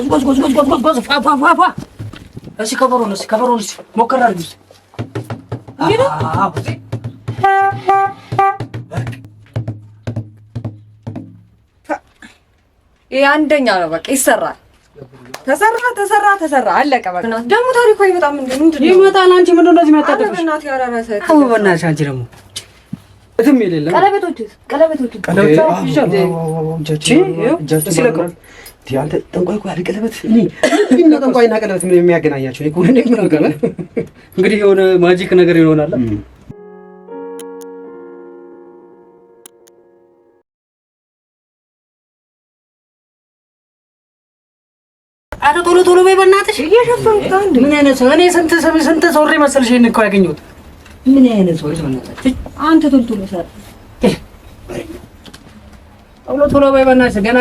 ጎዝ ፋ እሺ ከበሮን ሞከር አድርጊ። ይሄ አንደኛ ነው። በቃ ይሰራል። ተሰራ አለቀ። በቃ ደግሞ ታሪኩ አይመጣም እንዴ? ምንድነው ይመጣል? አንቺ ምንድነው እንደዚህ የሚያጣደፍሽ? በእናትህ ያራራሰ በእናትሽ አንቺ ደግሞ እትም የሌለም ቀለበቶች አንተ ጠንቋይ እኮ ያለ ቀለበት እና ጠንቋይና ቀለበት ምን የሚያገናኛቸው? እኮ እኔ ምን አውቃለሁ። እንግዲህ የሆነ ማጂክ ነገር ይሆናል። አረ ቶሎ በይ በእናትሽ። እየሸፈንኩት አንዴ። ምን አይነት ሰው እኔ ስንት ሰውሬ መሰልሽ ይሄን እኮ ያገኘሁት። ምን አይነት ሰው በእናትሽ አንተ ቶሎ ሰራ ቶሎ በይ በእናትሽ። ገና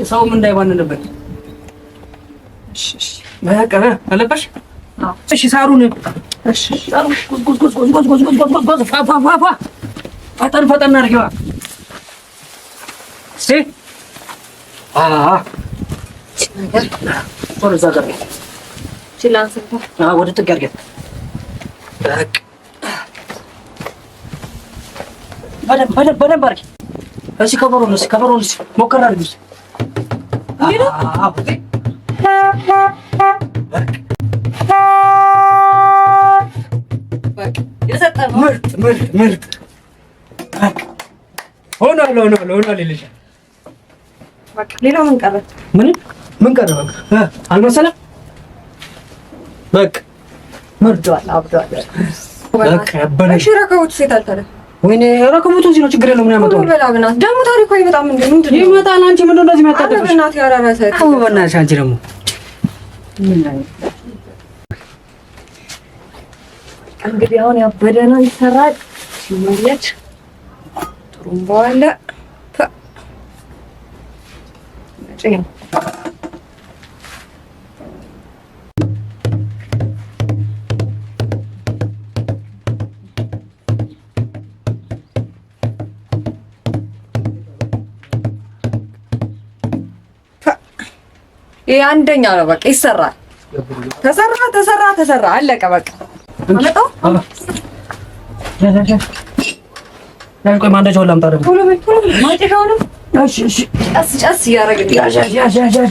ሰውም እንዳይባንንበት። እሺ በቃ አለበሽ። እሺ ሳሩን ሳሩን ጎዝ ፋ ፈጠን አድርጊዋ። እሺ ወደዛ ጋር ወደ ጥግ አድርጊያት። በደንብ አድርጊ። እሺ ከበሮን ሞከር አድርጊ። ምርጥ ሆኗል ይልሻል። ሌላው ምን ቀረ? ምን ቀረ? በቃ አልመሰለም። በቃ መርዷል፣ አብዷል። በቃ ያበረ እሺ ረከቡት ሴት አልታለ ወይኔ ረከቡት እዚህ ነው። ችግር የለውም። ምን ያመጣው በላብናት ደግሞ ታሪኩ አይመጣም እንዴ? ምንድነው ይመጣል? አንቺ ምንድነው እንደዚህ የሚያጣደፍሽ? በእናትህ ያራራሰ በእናትሽ አንቺ ደግሞ እንግዲህ አሁን ያበደ ነው ይሰራል። ሲሞለች ጥሩምባ አለ ጨም ይሄ አንደኛ ነው። በቃ ይሰራል። ተሰራ አለቀ። በቃ አመጣው ቆይ ማንደጃውን ላምጣ ደግሞ። ቶሎ በይ ማጨሻውንም እሺ ጨስ እያደረግን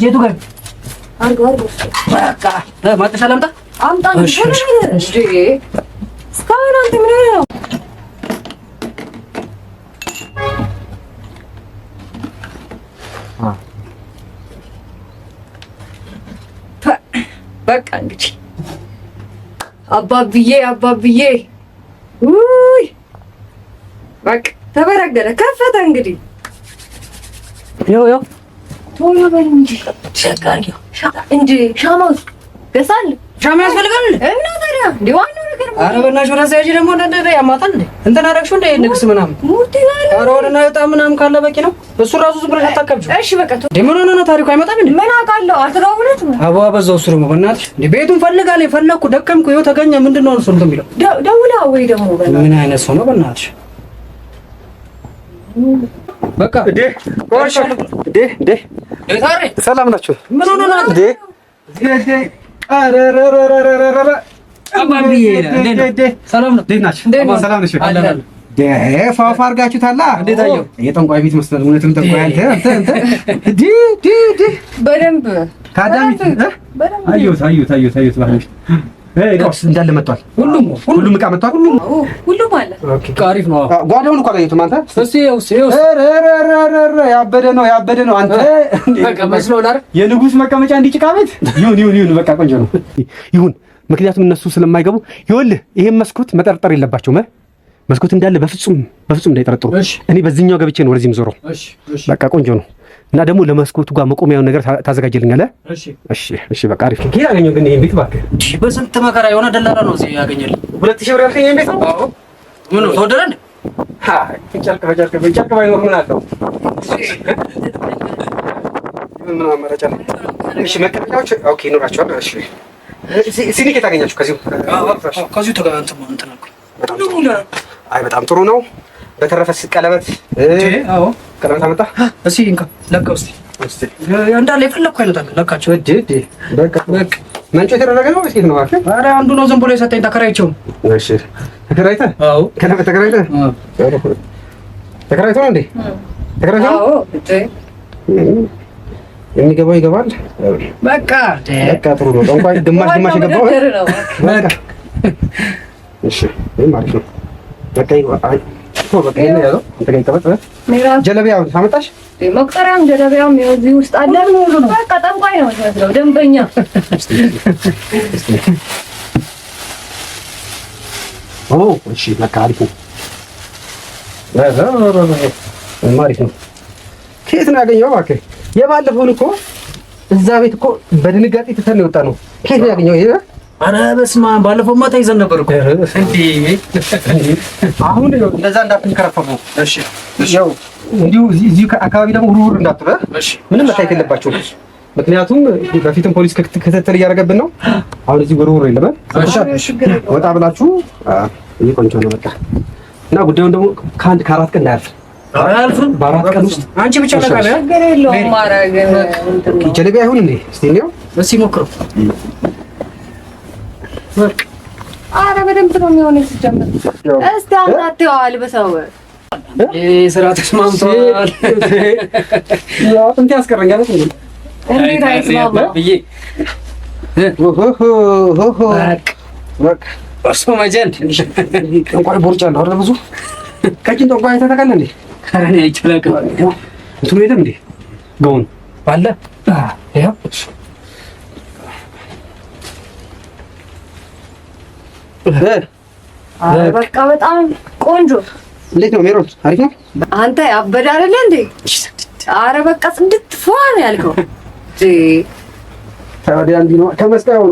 የቱ ጋር አርጎ በቃ ማጨሻ ላምጣ። አምጣ ነው። እሺ እስካሁን አንተ ምን ነው? በቃ እንግዲህ አባብዬ ውይ በቃ ተበረገደ ከፈተ። እንግዲህ ያው ቶሎ በል እንጂ እንጂ ሻማው ገሳል። ሻማ ያስፈልጋል እና ታዲያ እንዴ ዋናው ነገር ኧረ በእናትሽ ወደ እዛ ሂጂ። ደግሞ እንደ ያማታል እንዴ እንትን አደረግሽው እንደ ንግስ ምናምን ሙርት ይላል። ኧረ ወደና ወጣ ምናምን ካለ በቂ ነው። እሱ ራሱ ዝም ብለሽ አታከብጂው። እሺ በቃ ምን ሆነ ነው ታሪኩ አይመጣም እንዴ? ምን አውቃለሁ። አትደውሉት አበባ በዛው እሱ ደግሞ በእናትሽ እንዴ ቤቱን ፈልጋለሁ ፈለኩ ደከምኩ ይኸው ተገኘ። ምንድነው እሱ እንትን የሚለው ደውላ ወይ ደግሞ ምን አይነት ሰው ነው በእናትሽ? በቃ እንዴ ቆርሽ እንዴ ሰላም ናችሁ? ምን ሆነ ነው እንዴ? አረረረረረረ አባብዬ እንዴ ሰላም ነው? እንዴት ናችሁ? ሰላም ነሽ? አላላ ፋፋ አድርጋችሁታል። እንዴት አየው? የጠንቋይ ቤት መስሏል። እውነትም ጠንቋይ አንተ ዲ በደንብ ካዳሚት አዩት ባለሽ እቃውስ እንዳለ መጥቷል። ሁሉም እቃ መጥቷል። ሁሉም አለ። ኦኬ አሪፍ ነው። ጓዳውን እኮ አላየሁትም። አንተ እስቲ ያበደ ነው አንተ በቃ መስሎህ አይደል? የንጉስ መቀመጫ እንዲጭቃ ቤት ይሁን በቃ ቆንጆ ነው ይሁን። ምክንያቱም እነሱ ስለማይገቡ ይኸውልህ ይሄን መስኮት መጠርጠር የለባቸውም። መስኮት እንዳለ በፍጹም እንዳይጠረጥሩ። እኔ በዚህኛው ገብቼ ነው ወደዚህ የምዞረው። በቃ ቆንጆ ነው። እና ደግሞ ለመስኮቱ ጋር መቆሚያውን ነገር ታዘጋጅልኛለህ? እሺ በቃ አሪፍ ነው። ኪራ አገኘው ግን ይሄን ቤት እባክህ በስንት መከራ የሆነ ደላላ ነው እዚህ ያገኘልኝ። 2000 ብር ያልከኝ ይሄን ቤት ነው? አዎ። ምን ነው ተወደደ እንዴ? ጨርቅ ባይኖር ምን አለው? ምን አማራጭ አለ? እሺ መቀመጫዎች ኦኬ ይኖራቸዋል። እሺ ሲኒ ከየት አገኛችሁ? ከዚሁ ተጋንተማ እንትን አልኩ። በጣም ጥሩ ነው። በተረፈ ቀለበት ቀለበት አመጣ። እስኪ እንካ ለካው እስኪ እንዳለ የፈለኩ አይነት አለ ለካቸው። በቃ መንጮ የተደረገ ነው ወይስ ነው? ኧረ አንዱ ነው ዝም ብሎ የሰጠኝ ተከራይቼው። እሺ ተከራይተህ? አዎ ተከራይተህ ነው እንዴ? ተከራይተህ? አዎ የሚገባው ይገባል። በቃ ጥሩ ነው። እንኳን ግማሽ የገባው በቃ እሺ ማለት ነው። በቃ ይገባል። ጀለቢያው ታመጣሽ? መቁጠሪያም ጀለቢያም እዚህ ውስጥ አለ። በቃ ጠንቋይ ነው የሚመስለው ደንበኛ። እሺ በቃ አሪፍ ነው። አሪፍ ነው። ከየት ነው ያገኘው? እባክህ የባለፈውን እኮ እዛ ቤት እኮ በድንጋጤ ትተን የወጣ ነው። ከየት ነው ያገኘው? ኧረ በስመ አብ ባለፈው ማታ ይዘን ነበር እኮ እንዴ። አሁን እንደዛ እንዳትንከረፈፉ እሺ። ያው እንዲሁ እዚህ አካባቢ ደግሞ ውርውር እንዳትበ እሺ። ምንም መታየት የለባችሁም። ምክንያቱም በፊትም ፖሊስ ክትትል እያደረገብን ነው። አሁን እዚህ ውርውር የለም። ወጣ ብላችሁ ይሄ ቆንጆ ነው በቃ። እና ጉዳዩን ደግሞ ከአራት ቀን እንዳያልፍ አያልፍም። በአራት ቀን ውስጥ አንቺ ብቻ ለቃለ ችግር የለውም። ማረግ ጀለቢያ አይሆን እንዴ? እስቲ ነው እስቲ ሞክረው። ኧረ በደንብ ነው የሚሆነው። ሲጀምር እስቲ አናቴው አልበሰው ስራ ተስማምቷል። ያው እንት ያስቀረኛል እንዴት አይስማማ ብዬ በቃ እሱ መጀን እንኳን ቦርጫ አለው አይደል? ብዙ ከጭን ጠንቋይ ተተካለ እንዴ? ካረኔ አይችላል። እንትኑ የለም እንዴ? ገውን ባለ ያው በቃ በጣም ቆንጆ። እንዴት ነው ሜሮን? አሪፍ ነው። አንተ ያበደ አይደለ እንዴ? ኧረ በቃ ጽድት ፏ ነው ያልከው። ታዲያ እንዲህ ነው ከመስቀያው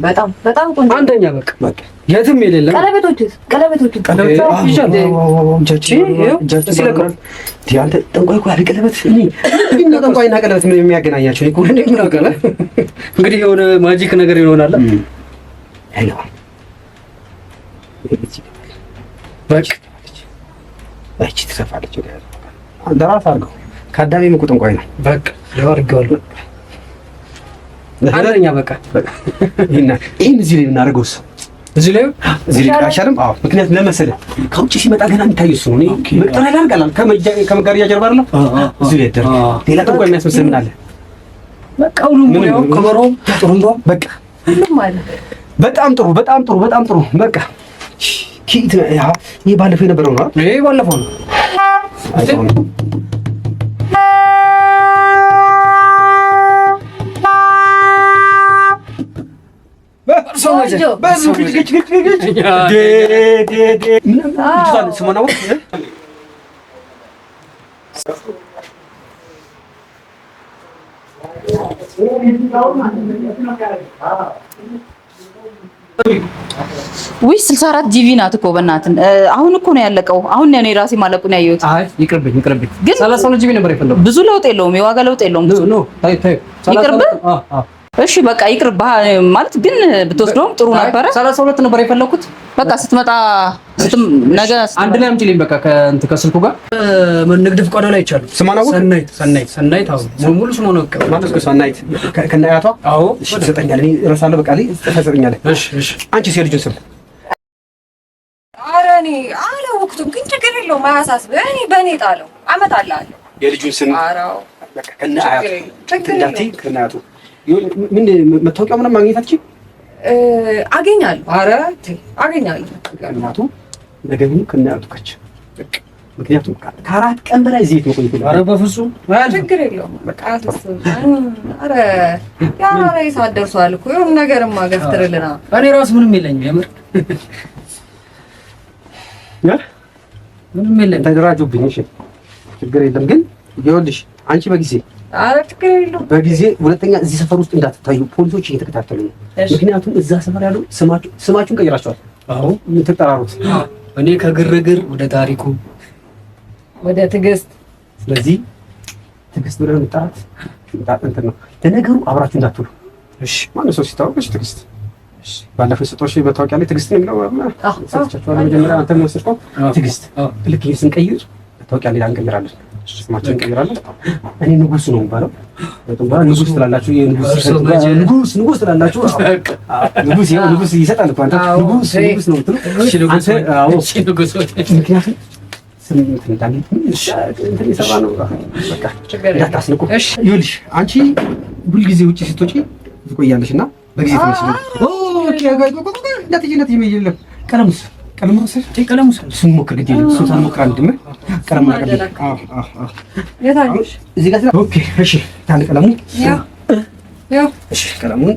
በጣም በጣም ቆንጆ አንደኛ በቃ የትም የሌለ ቀለበቶች አንተ ጠንቋይ እኮ ያለ ቀለበት እና ጠንቋይና ቀለበት ምን የሚያገናኛቸው? እኮ እንግዲህ የሆነ ማጂክ ነገር ይሆናል። እቺ ትሰፋለች። አንተ ራስህ አድርገው። ከአዳሜ እኮ ጠንቋይ ነው። በቃ ያው አድርገዋለሁ። አንደኛ በቃ ይሄን እዚህ ላይ እናደርገውስ እዚህ ላይ አይሻልም? አዎ ምክንያቱም ለመሰለህ ከውጭ ሲመጣ ገና የሚታየው እሱ ነው። እኔ መቅጠር ያላልቀላል ከመጋረጃ ጀርባ አይደለም እዚህ ላይ ደር ሌላ ጠንቋይ የሚያስመስል ምን አለ? በቃ ሁሉም ነው ከበሮም ጥሩምባው በቃ ሁሉም አለ። በጣም ጥሩ በቃ ኪት ይሄ ባለፈው የነበረው ነው። ይሄ ባለፈው ነው። ውይ 64 ጂቪ ናት እኮ በእናትህ። አሁን እኮ ነው ያለቀው። አሁን ነው እኔ ራሴ ማለቁን ያየሁት። አይ ይቅርብኝ። ግን 32 ጂቪ ነበር የፈለኩት። ብዙ ለውጥ የለውም፣ የዋጋ ለውጥ የለውም። ኖ ታይ ይቅርብህ። እሺ በቃ ይቅርብህ ማለት ግን ብትወስደውም ጥሩ ነበረ። 32 ነበር የፈለኩት። በቃ ስትመጣ ነገ አንድ ላይ አምጪልኝ። በቃ ከስልኩ ጋር ንግድ ፍቃድ ላይ ይቻላል። ስማናው ሰናይት አሁን ሙሉ ስሙ ነው ማለት ነው። ሰናይት ከነያቷ አዎ ትሰጠኛለህ። እኔ እረሳለሁ። በቃ ላይ ትሰጠኛለህ። እሺ አንቺስ የልጁን ስም? ኧረ እኔ አላወቅሁትም፣ ግን ችግር የለውም አያሳስብህ። እኔ በእኔ ጣለው አመጣልሃለሁ። የልጁን ስም በቃ ከነያቱ ከነያቱ ምን መታወቂያ ምናምን ማግኘታችን አገኛለሁ። ኧረ አገኛለሁ። ከእናቱ ነገሩን ከእናቱ ካች ምክንያቱም ከአራት ቀን በላይ እዚህ ቤት መቆየት የለም። ኧረ በፍፁም ችግር የለውም። በቃ ኧረ ያ ሰዓት ደርሷል እኮ የሆነ ነገርማ ገፍትርልና እኔ ራሱ ምንም የለኝም። የምር ምንም የለኝም። ተደራጁብኝ። እሺ ችግር የለም ግን ይኸውልሽ አንቺ በጊዜ ኧረ ችግር የለውም በጊዜ ሁለተኛ እዚህ ሰፈር ውስጥ እንዳትታዩ ፖሊሶች እየተከታተሉ ነው። ምክንያቱም እዛ ሰፈር ያለው ስማችሁን ቀይራችኋል። አዎ የምትጠራሩት እኔ ከግርግር ወደ ታሪኩ ወደ ትዕግስት። ስለዚህ ትዕግስት ብለን እንጠራት እንትን ነው። ለነገሩ አብራችሁ እንዳትውሉ እሺ። ማነው ሰው ሲታወቅሽ ትዕግስት ባለፈው ስጦሽ መታወቂያ ላይ ትዕግስት ነው የሚለው ሰጥቻችኋለሁ። መጀመሪያ አንተ ምን ወሰድከው? ትዕግስት ልክ ይሄን ስንቀይር መታወቂያ ሌላ እንቀይራለን። ስማችን እንቀይራለን። እኔ ንጉስ ነው የሚባለው። ንጉስ ትላላችሁ። ንጉስ ትላላችሁ። ንጉስ ያው ንጉስ ይሰጣል እኮ አንተ ንጉስ ነው የምትለው። ምክንያቱም ስምንት እንዳለ እንትን የሰራ ነው። በቃ እንዳታስንቁ። ይኸውልሽ አንቺ ሁልጊዜ ውጪ ስትወጪ ትቆያለሽ እና በጊዜ ተመልሰሽ ኦኬ እንዳትጂ የለም ቀለሙስ እሱን ሞክር ግዴ ነው እሱን ሳልሞክር አንድም ቀለሙ ነገር የታለሽ እዚህ ጋር ኦኬ እሺ ታን ቀለሙ ያው እሺ ቀለሙን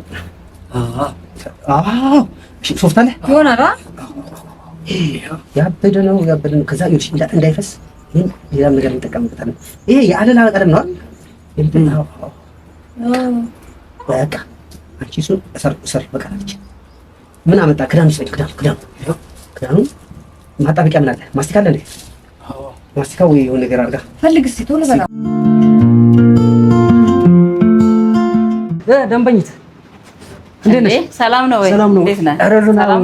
እሺ ሶፍት አለ ይሆናል ያበደ ነው ከዛ ይልሽ እንዳይፈስ ይሄን ሌላ ነገር እንጠቀምበታለን ይሄ የአለላ ቀለም ነው አይደል በቃ አንቺ እሱን ሰር በቃ አንቺ ምን አመጣ ክዳን ይሰጥ ክዳኑ ማጣበቂያ ምን አለ ማስቲካ አለ እንዴ ማስቲካ ወይ የሆነ ነገር አድርጋ ፈልግ እስኪ ቶሎ በላ ደንበኝት እንዴት ነሽ? ሰላም ነው ወይ? እንዴት ነህ? ኧረ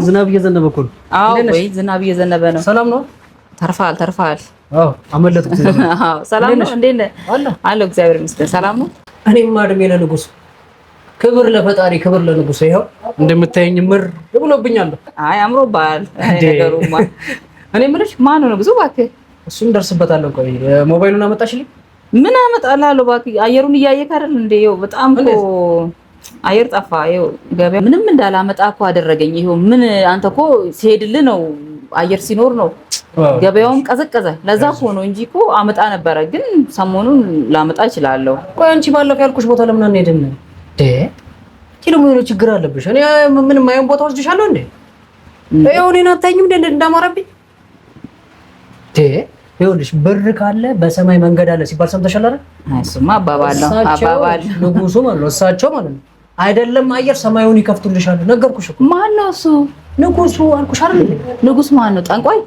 ዝናብ እየዘነበ እኮ ነው። አዎ ወይ ዝናብ እየዘነበ ነው። ሰላም ነው? ተርፋል። አዎ አመለጥኩት። አዎ ሰላም ነው። እንዴት ነህ? አለሁ እግዚአብሔር ይመስገን። ሰላም ነው። እኔማ እድሜ ለንጉስ፣ ክብር ለፈጣሪ፣ ክብር ለንጉስ። ይኸው እንደምታየኝ ምር ብሎብኛል። አይ አምሮብሃል ነገሩማ። እኔ የምልሽ ማን ነው ንጉሱ? እባክህ እሱን ደርስበታለሁ። ቆይ ሞባይሉን አመጣሽልኝ? ምን አመጣልሃለሁ? እባክህ አየሩን እያየክ አይደል እንዴ? ይኸው በጣም እኮ አየር ጠፋ። ይኸው ገበያ ምንም እንዳላመጣ እኮ አደረገኝ። ይኸው ምን አንተ እኮ ሲሄድልህ ነው አየር ሲኖር ነው። ገበያውም ቀዘቀዘ። ለዛ እኮ ነው እንጂ እኮ አመጣ ነበረ፣ ግን ሰሞኑን ላመጣ እችላለሁ። ቆይ አንቺ ባለፈው ያልኩሽ ቦታ ለምን አንሄድም? ኪሎ ምን ችግር አለብሽ? እኔ ምንም አይሆን ቦታ ወስድሻለሁ እንዴ? ይኸው እኔን አታይኝም እንዴ እንዳማረብኝ? ይኸውልሽ ብር ካለ በሰማይ መንገድ አለ ሲባል ሰምተሻል አይደል? እሱማ አባባል ንጉሱ ማለት ነው። እሳቸው ማለት ነው አይደለም አየር ሰማዩን ይከፍቱልሻል። ነገርኩሽ እኮ። ማን ነው እሱ? ንጉሱ አልኩሽ አይደል? ንጉስ ማን ነው?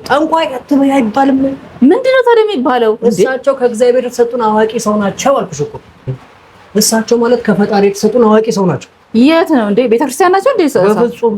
ጠንቋይ አትበይ አይባልም። ምንድነው ታዲያ የሚባለው? እሳቸው ከእግዚአብሔር የተሰጡን አዋቂ ሰው ናቸው አልኩሽ እኮ። እሳቸው ማለት ከፈጣሪ የተሰጡን አዋቂ ሰው ናቸው። የት ነው እንዴ? ቤተክርስቲያን ናቸው እንዴ? በፍጹም